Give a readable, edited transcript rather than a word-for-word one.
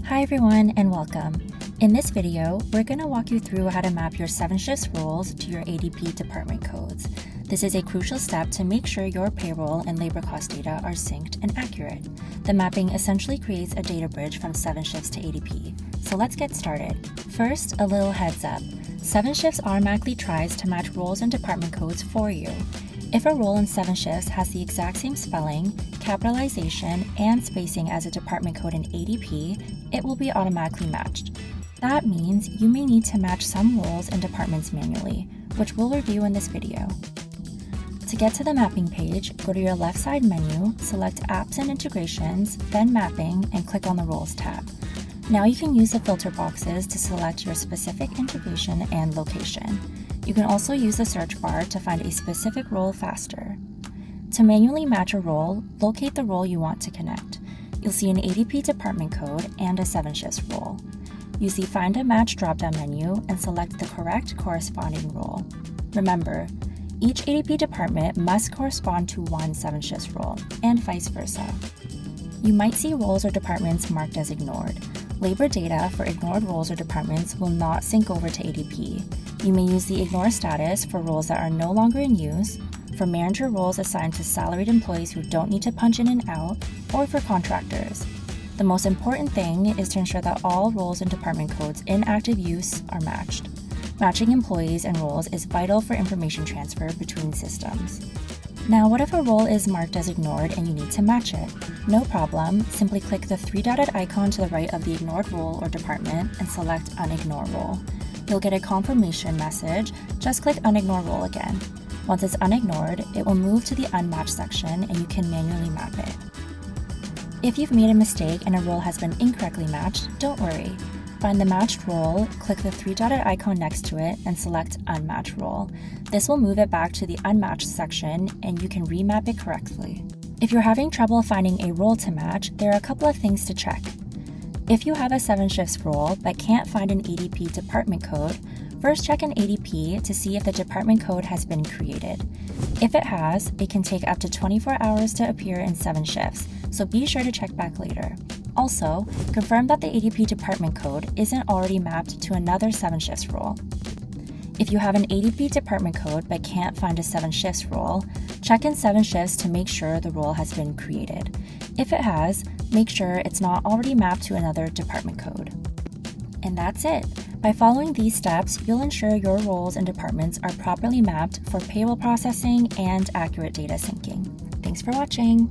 Hi everyone and welcome. In this video, we're going to walk you through how to map your 7shifts roles to your ADP department codes. This is a crucial step to make sure your payroll and labor cost data are synced and accurate. The mapping essentially creates a data bridge from 7shifts to ADP. So let's get started. First, a little heads up. 7shifts automatically tries to match roles and department codes for you. If a role in 7shifts has the exact same spelling, capitalization, and spacing as a department code in ADP, it will be automatically matched. That means you may need to match some roles and departments manually, which we'll review in this video. To get to the mapping page, go to your left side menu, select Apps and Integrations, then Mapping, and click on the Roles tab. Now you can use the filter boxes to select your specific integration and location. You can also use the search bar to find a specific role faster. To manually match a role, locate the role you want to connect. You'll see an ADP department code and a 7shifts role. Use the Find a Match drop-down menu and select the correct corresponding role. Remember, each ADP department must correspond to one 7shifts role, and vice versa. You might see roles or departments marked as ignored. Labor data for ignored roles or departments will not sync over to ADP. You may use the ignore status for roles that are no longer in use, for manager roles assigned to salaried employees who don't need to punch in and out, or for contractors. The most important thing is to ensure that all roles and department codes in active use are matched. Matching employees and roles is vital for information transfer between systems. Now, what if a role is marked as ignored and you need to match it? No problem, simply click the three-dotted icon to the right of the ignored role or department and select Unignore Role. You'll get a confirmation message, just click Unignore Role again. Once it's unignored, it will move to the Unmatched section and you can manually map it. If you've made a mistake and a role has been incorrectly matched, don't worry. Find the matched role, click the three-dotted icon next to it, and select Unmatched Role. This will move it back to the Unmatched section and you can remap it correctly. If you're having trouble finding a role to match, there are a couple of things to check. If you have a 7shifts role but can't find an ADP department code, first check an ADP to see if the department code has been created. If it has, it can take up to 24 hours to appear in 7shifts, so be sure to check back later. Also, confirm that the ADP department code isn't already mapped to another 7shifts role. If you have an ADP department code but can't find a 7shifts role, check in 7shifts to make sure the role has been created. If it has, make sure it's not already mapped to another department code. And that's it. By following these steps, you'll ensure your roles and departments are properly mapped for payroll processing and accurate data syncing. Thanks for watching.